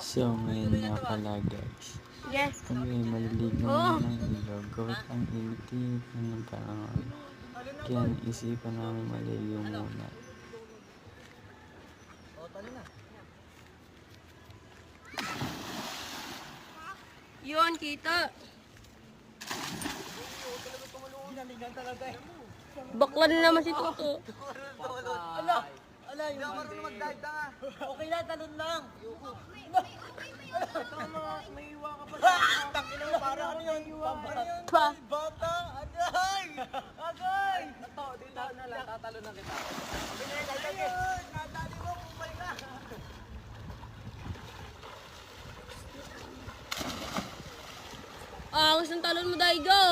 So, ngayon nga pala guys, Yes. kami maliligo na ng ilog. Gawat ang init na ng panahon. Kaya naisipan namin maligo muna. Yun, kita. Bakla na naman si Toto. Ala, hindi ako marunong mag-dive tanga. Okay lang, talon lang. Tama, may iwa ka pa sa tangina mo, parang ano yun? Pa. Bata, agay! Agay! Ito, dito na lang, tatalo na kita. Ayun, natali mo, kumay ka. Gusto ng talon mo, Daigo.